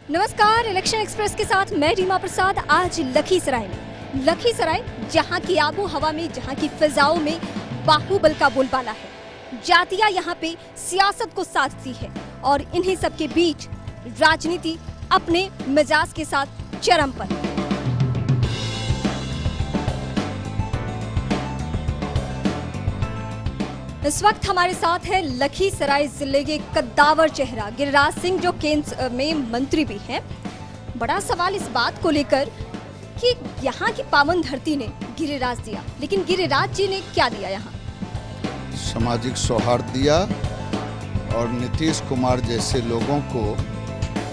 नमस्कार, election express के साथ मैं रीमा प्रसाद। आज लखीसराय में, लखीसराय जहां की आबो हवा में, जहां की फिजाओं में बाहुबल का बोलबाला है। जातियां यहां पे सियासत को साधती है और इन्हीं सब के बीच राजनीति अपने मिजाज के साथ चरम पर। इस वक्त हमारे साथ है लखीसराय जिले के कद्दावर चेहरा गिरिराज सिंह, जो केंद्र में मंत्री भी हैं। बड़ा सवाल इस बात को लेकर कि यहाँ की पावन धरती ने गिरिराज दिया, लेकिन गिरिराज जी ने क्या दिया? यहाँ सामाजिक सौहार्द दिया और नीतीश कुमार जैसे लोगों को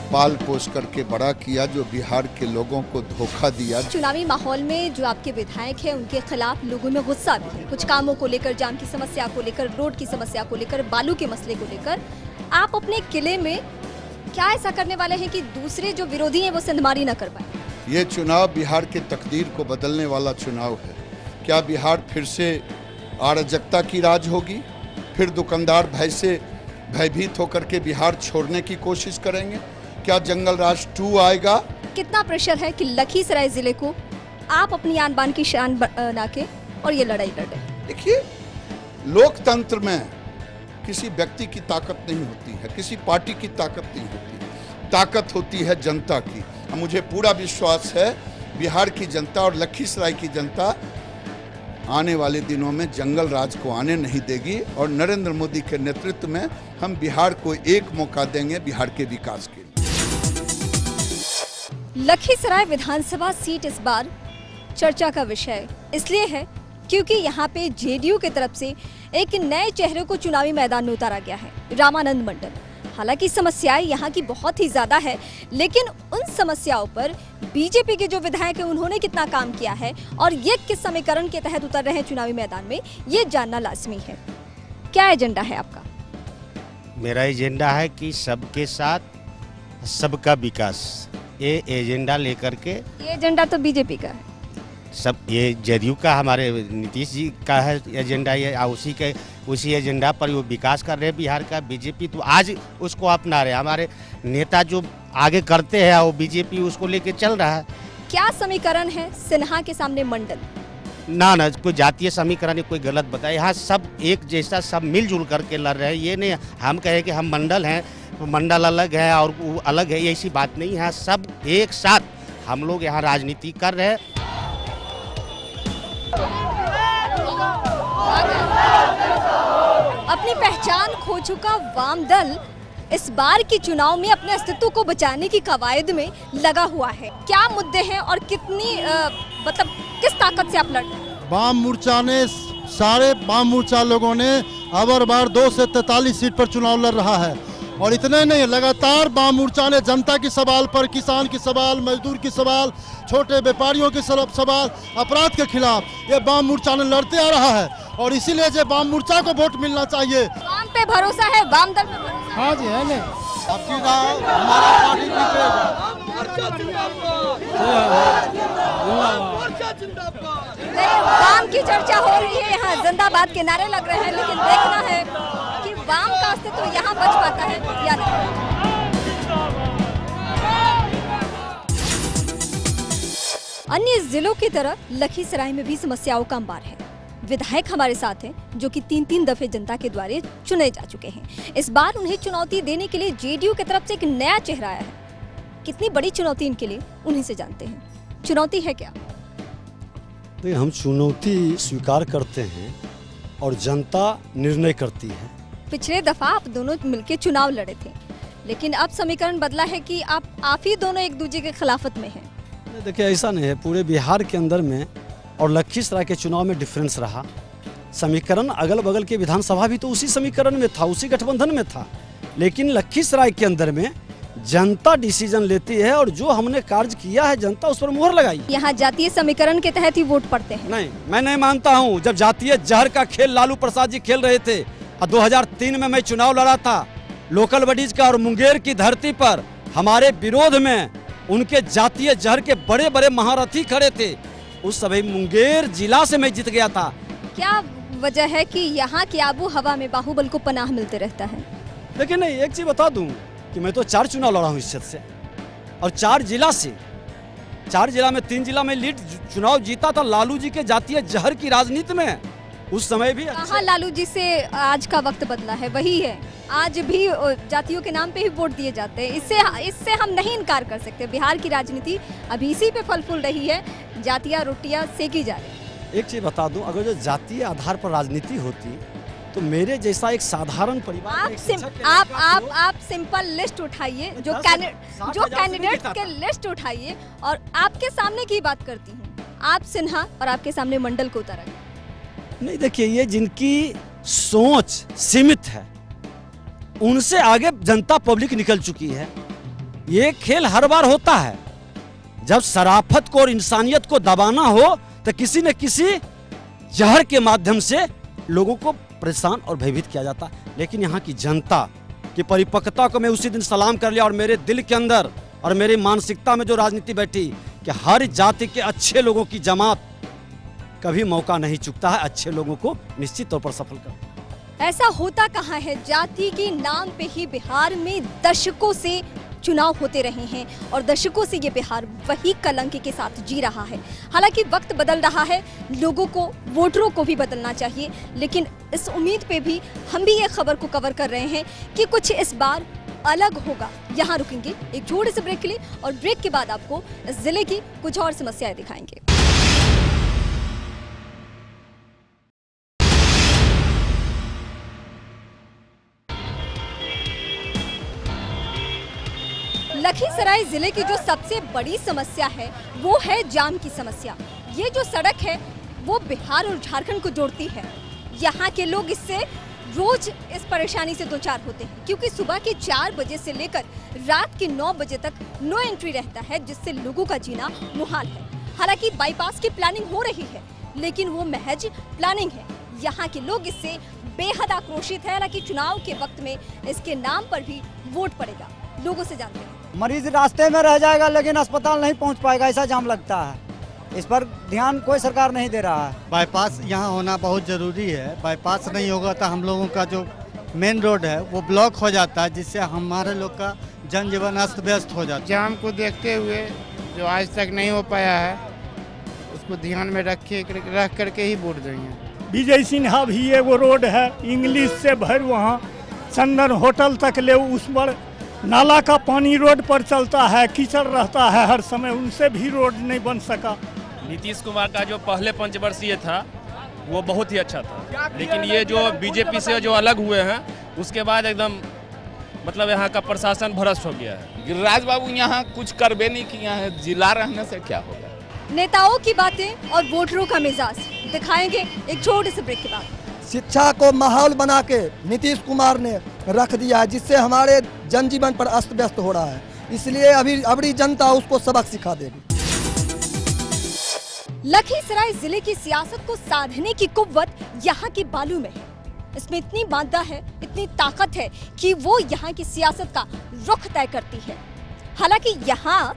पाल पोस करके बड़ा किया, जो बिहार के लोगों को धोखा दिया। चुनावी माहौल में जो आपके विधायक हैं, उनके खिलाफ लोगों में गुस्सा भी है। कुछ कामों को लेकर, जाम की समस्या को लेकर, रोड की समस्या को लेकर, बालू के मसले को लेकर। आप अपने किले में क्या ऐसा करने वाले हैं कि दूसरे जो विरोधी हैं वो सिंधमारी न कर पाए? ये चुनाव बिहार के तकदीर को बदलने वाला चुनाव है। क्या बिहार फिर से अराजकता की राज होगी? फिर दुकानदार भय से भयभीत होकर के बिहार छोड़ने की कोशिश करेंगे? क्या जंगल राज 2 आएगा? कितना प्रेशर है कि लखीसराय जिले को आप अपनी आन बान की शान बना के और ये लड़ाई लड़े? देखिए, लोकतंत्र में किसी व्यक्ति की ताकत नहीं होती है, किसी पार्टी की ताकत नहीं होती, ताकत होती है जनता की। मुझे पूरा विश्वास है बिहार की जनता और लखीसराय की जनता आने वाले दिनों में जंगल राज को आने नहीं देगी और नरेंद्र मोदी के नेतृत्व में हम बिहार को एक मौका देंगे बिहार के विकास के लिए। लखीसराय विधानसभा सीट इस बार चर्चा का विषय इसलिए है क्योंकि यहाँ पे जेडीयू की तरफ से एक नए चेहरे को चुनावी मैदान में उतारा गया है, रामानंद मंडल। हालांकि समस्याएं यहाँ की बहुत ही ज्यादा है, लेकिन उन समस्याओं पर बीजेपी के जो विधायक हैं उन्होंने कितना काम किया है और ये किस समीकरण के तहत उतर रहे हैं चुनावी मैदान में, ये जानना लाजमी है। क्या एजेंडा है आपका? मेरा एजेंडा है कि सबके साथ सबका विकास, ये एजेंडा लेकर के। ये एजेंडा तो बीजेपी का है, सब ये जेडीयू का, हमारे नीतीश जी का है एजेंडा। ये उसी एजेंडा पर वो विकास कर रहे हैं बिहार का। बीजेपी तो आज उसको अपना रहे, हमारे नेता जो आगे करते हैं वो बीजेपी उसको लेके चल रहा है। क्या समीकरण है सिन्हा के सामने मंडल? ना कोई जातीय समीकरण कोई गलत बताए। यहाँ सब एक जैसा, सब मिलजुल करके लड़ रहे हैं। ये नहीं हम कहें कि हम मंडल हैं तो मंडल अलग है और वो अलग है, ऐसी बात नहीं है। सब एक साथ हम लोग यहाँ राजनीति कर रहे हैं। अपनी पहचान खो चुका वाम दल इस बार के चुनाव में अपने अस्तित्व को बचाने की कवायद में लगा हुआ है। क्या मुद्दे हैं और कितनी मतलब किस ताकत से आप लड़ रहे हैं? वाम मोर्चा ने, सारे वाम मोर्चा लोगों ने अवर बार 2 से 43 सीट पर चुनाव लड़ रहा है। और इतने नहीं, लगातार वाम मोर्चा ने जनता की सवाल पर, किसान की सवाल, मजदूर की सवाल, छोटे व्यापारियों के सवाल, अपराध के खिलाफ ये वाम मोर्चा ने लड़ते आ रहा है। और इसीलिए जो वाम मोर्चा को वोट मिलना चाहिए। वाम पे भरोसा है, वाम दल पे भरोसा? हाँ जी, है नहीं। आपकी हमारा पार्टी वाम की चर्चा हो रही है, यहाँ जिंदाबाद के नारे लग रहे हैं, लेकिन देखना है कि वाम का अस्तित्व यहाँ बच पाता है या नहीं। अन्य जिलों की तरह लखीसराय में भी समस्याओं का अंबार है। विधायक हमारे साथ हैं जो कि 3 दफे जनता के द्वारा चुने जा चुके हैं। इस बार उन्हें चुनौती देने के लिए जेडीयू की तरफ से एक नया चेहरा आया है। कितनी बड़ी चुनौती इनके लिए, उन्हीं से जानते हैं। चुनौती है क्या? तो हम चुनौती स्वीकार करते हैं और जनता निर्णय करती है। पिछले दफा आप दोनों मिलकर चुनाव लड़े थे, लेकिन अब समीकरण बदला है कि आप ही दोनों एक दूसरे के खिलाफत में हैं। देखिए, ऐसा नहीं है। पूरे बिहार के अंदर में और लखीसराय के चुनाव में डिफरेंस रहा। समीकरण अगल बगल के विधानसभा भी तो उसी समीकरण में था, उसी गठबंधन में था। लेकिन लखीसराय के अंदर में जनता डिसीजन लेती है और जो हमने कार्य किया है जनता उस पर मुहर लगाई। यहाँ जातीय समीकरण के तहत ही वोट पड़ते हैं? नहीं, मैं नहीं मानता हूँ। जब जातीय जहर का खेल लालू प्रसाद जी खेल रहे थे और 2003 में मैं चुनाव लड़ा था लोकल बॉडीज का, और मुंगेर की धरती पर हमारे विरोध में उनके जातीय जहर के बड़े बड़े महारथी खड़े थे। उस समय मुंगेर जिला से मैं जीत गया था। क्या वजह है कि यहाँ की आबो हवा में बाहुबल को पनाह मिलते रहता है? लेकिन नहीं, एक चीज बता दूं कि मैं तो 4 चुनाव लड़ा हूँ इस क्षेत्र से। और 4 जिला से, 4 जिला में 3 जिला में लीड चुनाव जीता था लालू जी के जातीय जहर की राजनीति में। उस समय भी कहाँ लालू जी से आज का वक्त बदला है, वही है। आज भी जातियों के नाम पे ही वोट दिए जाते हैं। इससे हम नहीं इनकार कर सकते। बिहार की राजनीति अभी इसी पे फल फूल रही है, जातियाँ रोटियाँ सेकी जा रही है। एक चीज बता दूं, अगर जो जातीय आधार पर राजनीति होती तो मेरे जैसा एक साधारण परिवार आप सिंपल लिस्ट उठाइए, जो कैंडिडेट के लिस्ट उठाइए और आपके सामने की बात करती हूँ। आप सिन्हा और आपके सामने मंडल को उतारा गया। नहीं, देखिए, ये जिनकी सोच सीमित है उनसे आगे जनता पब्लिक निकल चुकी है। ये खेल हर बार होता है, जब शराफत को और इंसानियत को दबाना हो तो किसी न किसी जहर के माध्यम से लोगों को परेशान और भयभीत किया जाता। लेकिन यहाँ की जनता की परिपक्वता को मैं उसी दिन सलाम कर लिया और मेरे दिल के अंदर और मेरी मानसिकता में जो राजनीति बैठी कि हर जाति के अच्छे लोगों की जमात कभी मौका नहीं चुकता है अच्छे लोगों को निश्चित तौर पर सफल करना। ऐसा होता कहाँ है? जाति के नाम पे ही बिहार में दशकों से चुनाव होते रहे हैं और दशकों से ये बिहार वही कलंक के साथ जी रहा है। हालांकि वक्त बदल रहा है, लोगों को, वोटरों को भी बदलना चाहिए, लेकिन इस उम्मीद पे भी हम भी ये खबर को कवर कर रहे हैं कि कुछ इस बार अलग होगा। यहाँ रुकेंगे एक छोटे से ब्रेक के लिए और ब्रेक के बाद आपको इस जिले की कुछ और समस्याएं दिखाएंगे। लखीसराय जिले की जो सबसे बड़ी समस्या है वो है जाम की समस्या। ये जो सड़क है वो बिहार और झारखंड को जोड़ती है। यहाँ के लोग इससे रोज इस परेशानी से दो चार होते हैं, क्योंकि सुबह के 4 बजे से लेकर रात के 9 बजे तक नो एंट्री रहता है, जिससे लोगों का जीना मुहाल है। हालांकि बाईपास की प्लानिंग हो रही है, लेकिन वो महज प्लानिंग है। यहाँ के लोग इससे बेहद आक्रोशित है। हालांकि चुनाव के वक्त में इसके नाम पर भी वोट पड़ेगा। लोगों से जानते हैं। मरीज रास्ते में रह जाएगा लेकिन अस्पताल नहीं पहुंच पाएगा, ऐसा जाम लगता है। इस पर ध्यान कोई सरकार नहीं दे रहा है। बाईपास यहाँ होना बहुत ज़रूरी है। बाईपास नहीं होगा तो हम लोगों का जो मेन रोड है वो ब्लॉक हो जाता है, जिससे हमारे लोग का जनजीवन अस्त व्यस्त हो जाता है। जाम को देखते हुए जो आज तक नहीं हो पाया है उसको ध्यान में रख करके ही वोट देंगे। विजय सिन्हा भी एगो रोड है, इंग्लिश से भर वहाँ चंदन होटल तक ले, उस पर नाला का पानी रोड पर चलता है, कीचड़ रहता है हर समय, उनसे भी रोड नहीं बन सका। नीतीश कुमार का जो पहले पंचवर्षीय था वो बहुत ही अच्छा था, लेकिन ये जो बीजेपी से जो अलग हुए हैं उसके बाद एकदम मतलब यहाँ का प्रशासन भ्रष्ट हो गया है। गिरिराज बाबू यहाँ कुछ करबे नहीं किया है, जिला रहने से क्या होगा। नेताओं की बातें और वोटरों का मिजाज दिखाएंगे एक छोटे से ब्रेक के बाद। शिक्षा को माहौल बना के नीतीश कुमार ने रख दिया है, जिससे हमारे जनजीवन पर अस्त व्यस्त हो रहा है। इसलिए अभी जनता उसको सबक सिखा देगी। लखीसराय जिले की सियासत को साधने की कुव्वत यहाँ के बालू में है। इसमें इतनी मादा है, इतनी ताकत है कि वो यहाँ की सियासत का रुख तय करती है। हालांकि यहाँ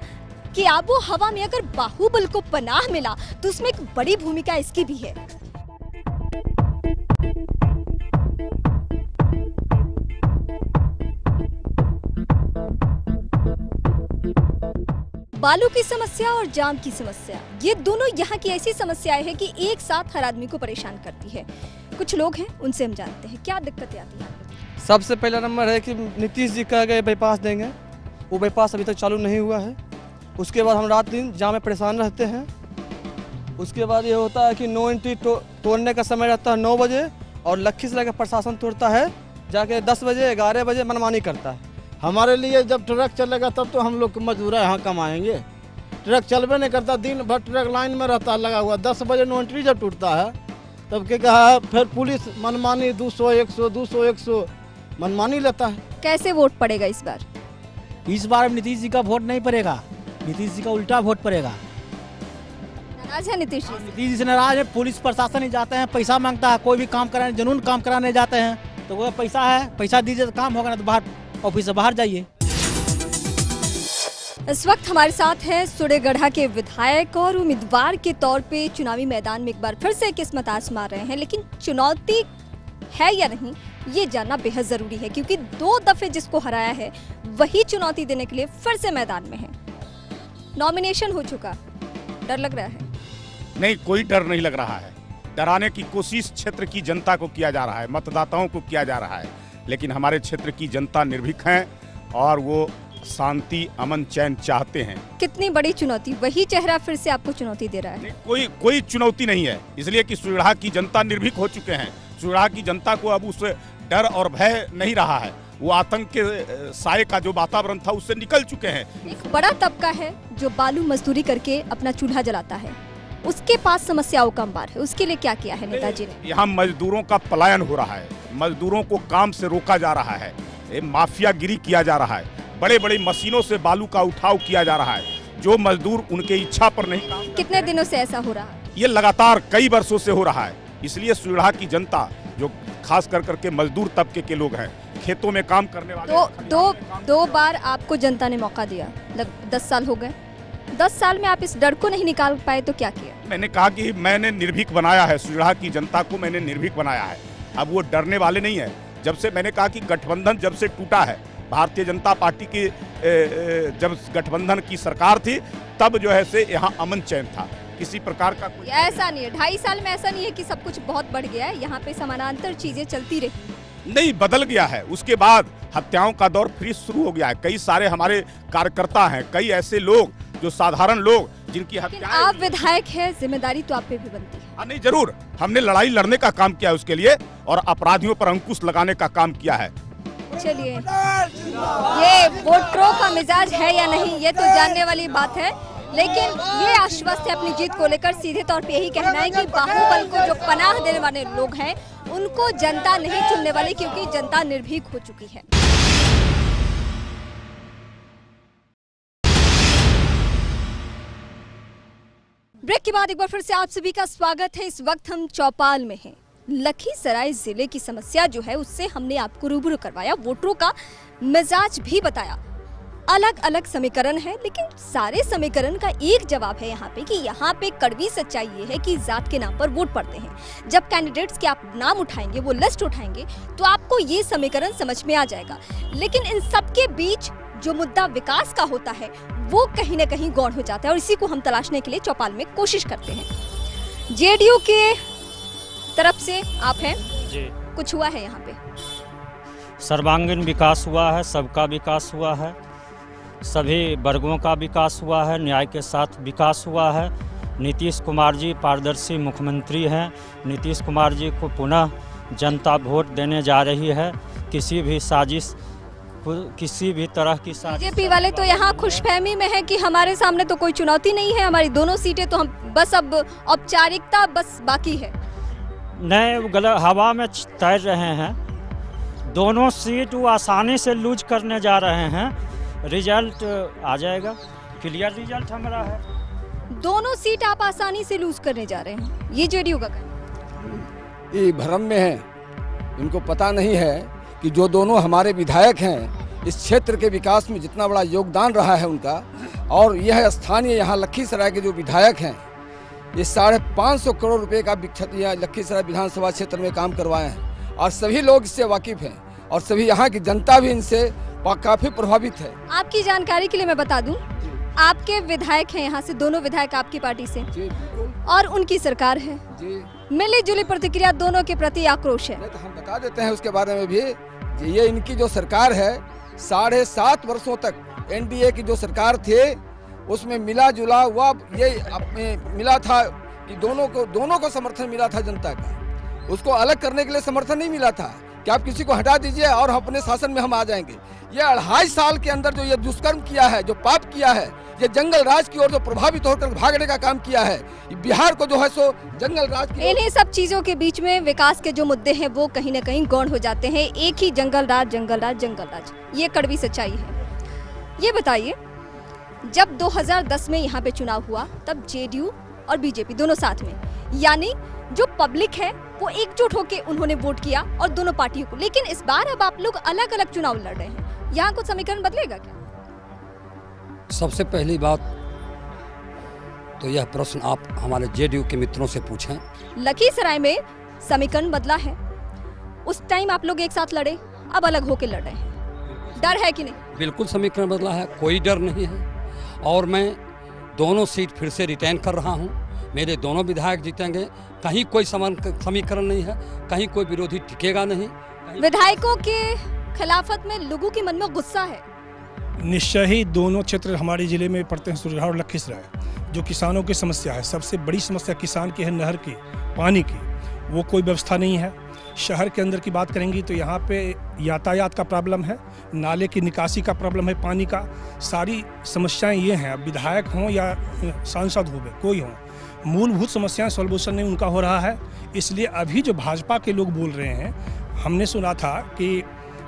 की आबो हवा में अगर बाहुबल को पनाह मिला तो उसमें एक बड़ी भूमिका इसकी भी है। बालू की समस्या और जाम की समस्या, ये दोनों यहाँ की ऐसी समस्याएं हैं कि एक साथ हर आदमी को परेशान करती है। कुछ लोग हैं, उनसे हम जानते हैं क्या दिक्कतें आती हैं। सबसे पहला नंबर है कि नीतीश जी कह गए बाईपास देंगे, वो बाईपास अभी तक चालू नहीं हुआ है। उसके बाद हम रात दिन जाम में परेशान रहते हैं। उसके बाद ये होता है कि नो एंट्री तोड़ने का समय रहता है 9 बजे, और लखीसराय का प्रशासन तोड़ता है जाके 10 बजे 11 बजे मनमानी करता है। हमारे लिए जब ट्रक चलेगा तब तो हम लोग मजदूरा यहाँ कमाएंगे। ट्रक चलबे नहीं करता, दिन भर ट्रक लाइन में रहता है लगा हुआ। 10 बजे नो एंट्री जब टूटता है तब क्या कहा है, फिर पुलिस मनमानी 200 100 मनमानी लेता है। कैसे वोट पड़ेगा इस बार? इस बार नीतीश जी का वोट नहीं पड़ेगा, नीतीश जी का उल्टा वोट पड़ेगा। नाराज है नीतीश जी? नीतीश जी से नाराज है। पुलिस प्रशासन ही जाते हैं, पैसा मांगता है, कोई भी काम कराने, जुनून काम कराने जाते हैं तो वो पैसा है, पैसा दीजिए तो काम होगा, ना तो बाहर ऑफिस से बाहर जाइए। इस वक्त हमारे साथ हैं सुडेगढ़ा के विधायक और उम्मीदवार के तौर पे चुनावी मैदान में एक बार फिर से किस्मत आजमा रहे हैं, लेकिन चुनौती है या नहीं ये जानना बेहद जरूरी है, क्योंकि 2 दफे जिसको हराया है वही चुनौती देने के लिए फिर से मैदान में है। नॉमिनेशन हो चुका, डर लग रहा है? नहीं, कोई डर नहीं लग रहा है। डराने की कोशिश क्षेत्र की जनता को किया जा रहा है, मतदाताओं को किया जा रहा है, लेकिन हमारे क्षेत्र की जनता निर्भीक है और वो शांति, अमन, चैन चाहते हैं। कितनी बड़ी चुनौती, वही चेहरा फिर से आपको चुनौती दे रहा है? कोई चुनौती नहीं है, इसलिए कि सुराहा की जनता निर्भीक हो चुके हैं। सुराहा की जनता को अब उस डर और भय नहीं रहा है, वो आतंक के साए का जो वातावरण था उससे निकल चुके हैं। एक बड़ा तबका है जो बालू मजदूरी करके अपना चूल्हा जलाता है, उसके पास समस्याओं का अंबार है, उसके लिए क्या किया है नेताजी ने? यहाँ मजदूरों का पलायन हो रहा है, मजदूरों को काम से रोका जा रहा है, माफियागिरी किया जा रहा है, बड़े बड़े मशीनों से बालू का उठाव किया जा रहा है, जो मजदूर उनके इच्छा पर नहीं काम। कितने दिनों से ऐसा हो रहा है? ये लगातार कई वर्षों से हो रहा है। इसलिए सुराहा की जनता, जो खास कर करके मजदूर तबके के लोग हैं, खेतों में काम करने वाले, दो बार आपको जनता ने मौका दिया, 10 साल हो गए। 10 साल में आप इस डर को नहीं निकाल पाए तो क्या किया? मैंने कहा कि मैंने निर्भीक बनाया है, सुराहा की जनता को मैंने निर्भीक बनाया है। अब वो डरने वाले नहीं है। जब से मैंने कहा कि गठबंधन जब से टूटा है, भारतीय जनता पार्टी की जब गठबंधन की सरकार थी, तब जो है से यहाँ अमन चैन था, किसी प्रकार का कोई ऐसा नहीं है। 2.5 साल में ऐसा नहीं है कि सब कुछ बहुत बढ़ गया है, यहाँ पे समानांतर चीजें चलती रही। नहीं, बदल गया है। उसके बाद हत्याओं का दौर फिर शुरू हो गया है। कई सारे हमारे कार्यकर्ता हैं, कई ऐसे लोग जो साधारण लोग जिनकी हत्या। आप विधायक हैं, जिम्मेदारी तो आप पे भी बनती है। हाँ, नहीं, जरूर हमने लड़ाई लड़ने का काम किया है उसके लिए, और अपराधियों पर अंकुश लगाने का काम किया है। चलिए, ये वोटरों का मिजाज है या नहीं ये तो जानने वाली बात है, लेकिन ये आश्वस्त है अपनी जीत को लेकर। सीधे तौर पे यही कहना है कि बाहुबल को जो पनाह देने वाले लोग हैं उनको जनता नहीं चुनने वाली, क्योंकि जनता निर्भीक हो चुकी है। ब्रेक के बाद एक बार फिर से आप सभी का स्वागत है। इस वक्त हम चौपाल में हैं। लखीसराय जिले की समस्या जो है उससे हमने आपको रूबरू करवाया, वोटरों का मिजाज भी बताया। अलग अलग समीकरण है, लेकिन सारे समीकरण का एक जवाब है यहाँ पे कि यहाँ पे कड़वी सच्चाई ये है कि जात के नाम पर वोट पड़ते हैं। जब कैंडिडेट्स के आप नाम उठाएंगे, वो लिस्ट उठाएंगे, तो आपको ये समीकरण समझ में आ जाएगा। लेकिन इन सबके बीच जो मुद्दा विकास का होता है वो कहीं न कहीं गौण हो जाता है, और इसी को हम तलाशने के लिए चौपाल में कोशिश करते हैं। जेडीयू के तरफ से आप हैं जी, कुछ हुआ है यहाँ पे? सर्वांगीण विकास हुआ है, सबका विकास हुआ है, सभी वर्गों का विकास हुआ है, न्याय के साथ विकास हुआ है। नीतीश कुमार जी पारदर्शी मुख्यमंत्री हैं। नीतीश कुमार जी को पुनः जनता वोट देने जा रही है। किसी भी साजिश, किसी भी तरह की साजिश। बीजेपी वाले तो यहाँ खुशफहमी में है कि हमारे सामने तो कोई चुनौती नहीं है, हमारी दोनों सीटें तो हम बस अब औपचारिकता बस बाकी है। नहीं, गलत हवा में तैर रहे हैं। दोनों सीट वो आसानी से लूज करने जा रहे हैं। रिजल्ट आ जाएगा, क्लियर रिजल्ट हमारा है। दोनों सीट आप आसानी से लूज करने जा रहे हैं, ये जेडीयू का कहना। ये भ्रम में है, इनको पता नहीं है कि जो दोनों हमारे विधायक हैं, इस क्षेत्र के विकास में जितना बड़ा योगदान रहा है उनका, और यह स्थानीय यहाँ लखीसराय के जो विधायक हैं, ये 550 करोड़ रुपए का यहाँ लखीसराय विधानसभा क्षेत्र में काम करवाए हैं, और सभी लोग इससे वाकिफ हैं, और सभी यहाँ की जनता भी इनसे काफी प्रभावित है। आपकी जानकारी के लिए मैं बता दूं, आपके विधायक हैं यहाँ से, दोनों विधायक आपकी पार्टी से जी, और उनकी सरकार है जी। मिली जुली प्रतिक्रिया दोनों के प्रति आक्रोश है। तो हम बता देते हैं उसके बारे में भी। ये इनकी जो सरकार है, 7.5 वर्षों तक एनडीए की जो सरकार थे उसमें मिला जुला हुआ ये मिला था कि दोनों को समर्थन मिला था जनता का। उसको अलग करने के लिए समर्थन नहीं मिला था कि आप किसी को हटा दीजिए और अपने शासन में हम आ जाएंगे। ये 2.5 साल के अंदर जो ये दुष्कर्म किया है, जो पाप किया है, ये जंगल राज की ओर जो प्रभावित होकर भागने का काम किया है, बिहार को जो है सो जंगल राज की। इन्हीं सब चीजों के बीच में विकास के जो मुद्दे हैं वो कहीं न कहीं गौण हो जाते हैं। एक ही जंगल राज, जंगल राज, जंगल राज, ये कड़वी सच्चाई है। ये बताइए, जब 2010 में यहाँ पे चुनाव हुआ तब जेडीयू और बीजेपी दोनों साथ में, यानी जो पब्लिक है वो एकजुट होकर उन्होंने वोट किया और दोनों पार्टियों को। लेकिन इस बार अब आप लोग अलग अलग चुनाव लड़ रहे हैं, यहाँ कुछ समीकरण बदलेगा क्या? सबसे पहली बात तो यह प्रश्न आप हमारे जेडीयू के मित्रों से पूछें। लखीसराय में समीकरण बदला है, उस टाइम आप लोग एक साथ लड़े, अब अलग होकर लड़ रहे हैं, डर है कि नहीं? बिल्कुल समीकरण बदला है, कोई डर नहीं है। और मैं दोनों सीट फिर से रिटेन कर रहा हूँ। मेरे दोनों विधायक जीतेंगे, कहीं कोई समीकरण नहीं है, कहीं कोई विरोधी टिकेगा नहीं। विधायकों के खिलाफत में लोगों के मन में गुस्सा है। निश्चय ही दोनों क्षेत्र हमारे जिले में पड़ते हैं, सुरहा और लखीसराय। जो किसानों की समस्या है, सबसे बड़ी समस्या किसान की है, नहर की, पानी की, वो कोई व्यवस्था नहीं है। शहर के अंदर की बात करेंगी तो यहाँ पे यातायात का प्रॉब्लम है, नाले की निकासी का प्रॉब्लम है, पानी का, सारी समस्याएं ये हैं। अब विधायक हों या सांसद हो, कोई हो, मूलभूत समस्याएं सॉल्यूशन नहीं उनका हो रहा है। इसलिए अभी जो भाजपा के लोग बोल रहे हैं, हमने सुना था कि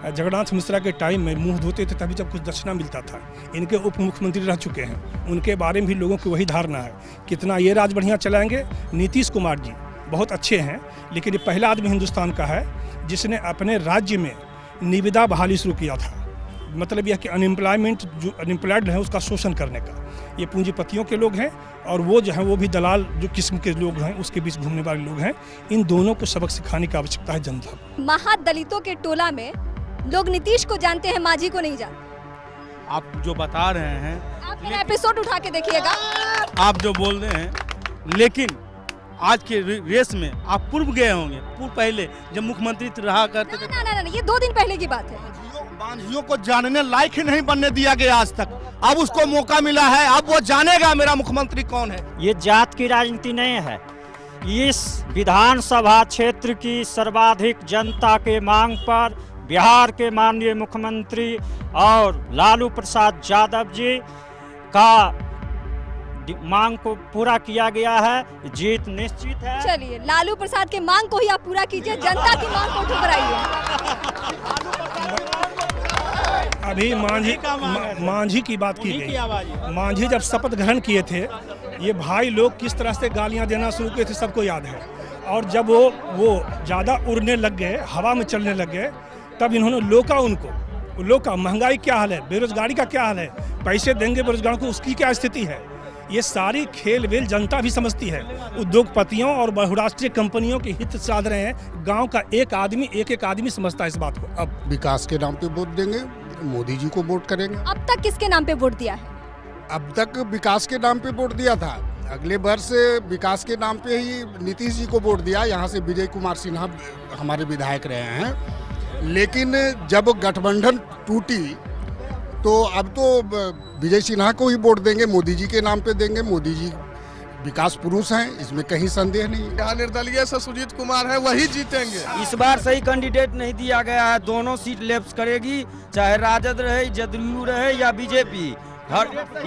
जगन्नाथ मिश्रा के टाइम में मुंह धोते थे तभी जब कुछ दक्षिणा मिलता था। इनके उप मुख्यमंत्री रह चुके हैं, उनके बारे में भी लोगों की वही धारणा है। कितना ये राज बढ़िया चलाएंगे। नीतीश कुमार जी बहुत अच्छे हैं, लेकिन ये पहला आदमी हिंदुस्तान का है जिसने अपने राज्य में निविदा बहाली शुरू किया था। मतलब यह कि अनएम्प्लॉयमेंट, जो अनएम्प्लॉयड है उसका शोषण करने का। ये पूंजीपतियों के लोग हैं और वो जो है वो भी दलाल जो किस्म के लोग हैं, उसके बीच घूमने वाले लोग हैं। इन दोनों को सबक सिखाने की आवश्यकता है जनता को। महादलितों के टोला में लोग नीतीश को जानते हैं, मांझी को नहीं जानते। आप जो बता रहे हैं, आप मेरा एपिसोड उठा के देखिएगा। आप जो बोल रहे हैं, लेकिन आज के रेस में आप पूर्व गए होंगे, पूर्व पहले जब मुख्यमंत्री रहा करते थे। ना, ये 2 दिन पहले की बात है। मांझियों को जानने लायक ही नहीं बनने दिया गया आज तक। अब उसको मौका मिला है, अब वो जानेगा मेरा मुख्यमंत्री कौन है। ये जात की राजनीति नहीं है। इस विधानसभा क्षेत्र की सर्वाधिक जनता के मांग पर बिहार के माननीय मुख्यमंत्री और लालू प्रसाद यादव जी का मांग को पूरा किया गया है। जीत निश्चित है। चलिए, लालू प्रसाद के मांग को ही आप पूरा कीजिए, जनता की मांग को ठुकराइए। अभी मांझी की बात की गई। मांझी जब शपथ ग्रहण किए थे, ये भाई लोग किस तरह से गालियां देना शुरू किए थे सबको याद है। और जब वो ज़्यादा उड़ने लग गए, हवा में चलने लग गए, तब इन्होंने लोका महंगाई क्या हाल है, बेरोजगारी का क्या हाल है, पैसे देंगे बेरोजगार को, उसकी क्या स्थिति है। ये सारी खेल वेल जनता भी समझती है। उद्योगपतियों और बहुराष्ट्रीय कंपनियों के हित साध रहे हैं। गांव का एक आदमी समझता है इस बात को। अब विकास के नाम पे वोट देंगे, मोदी जी को वोट करेंगे। अब तक किसके नाम पे वोट दिया है? अब तक विकास के नाम पे वोट दिया था। अगले वर्ष विकास के नाम पे ही नीतीश जी को वोट दिया। यहाँ से विजय कुमार सिन्हा हमारे विधायक रहे हैं। लेकिन जब गठबंधन टूटी तो अब तो विजय सिन्हा को ही वोट देंगे, मोदी जी के नाम पे देंगे। मोदी जी विकास पुरुष हैं, इसमें कहीं संदेह नहीं। यहाँ निर्दलीय से सुजीत कुमार है, वही जीतेंगे। इस बार सही कैंडिडेट नहीं दिया गया है। दोनों सीट लेफ्ट करेगी, चाहे राजद रहे, जदयू रहे या बीजेपी,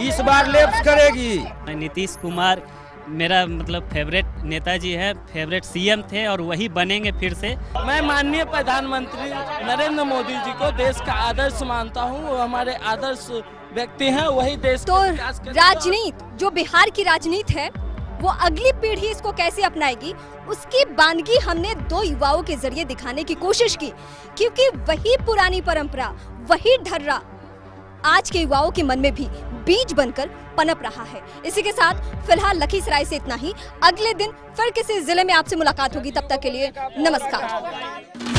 इस बार लेफ्ट करेगी। नीतीश कुमार मेरा मतलब फेवरेट नेताजी है, फेवरेट सीएम थे और वही बनेंगे फिर से। मैं माननीय प्रधानमंत्री नरेंद्र मोदी जी को देश का आदर्श मानता हूं। वो हमारे आदर्श व्यक्ति हैं, वही देश तो राजनीति, जो बिहार की राजनीति है, वो अगली पीढ़ी इसको कैसे अपनाएगी, उसकी बानगी हमने 2 युवाओं के जरिए दिखाने की कोशिश की। क्योंकि वही पुरानी परंपरा, वही ढर्रा आज के युवाओं के मन में भी बीज बनकर पनप रहा है। इसी के साथ फिलहाल लखीसराय से इतना ही। अगले दिन फिर किसी जिले में आपसे मुलाकात होगी। तब तक के लिए नमस्कार।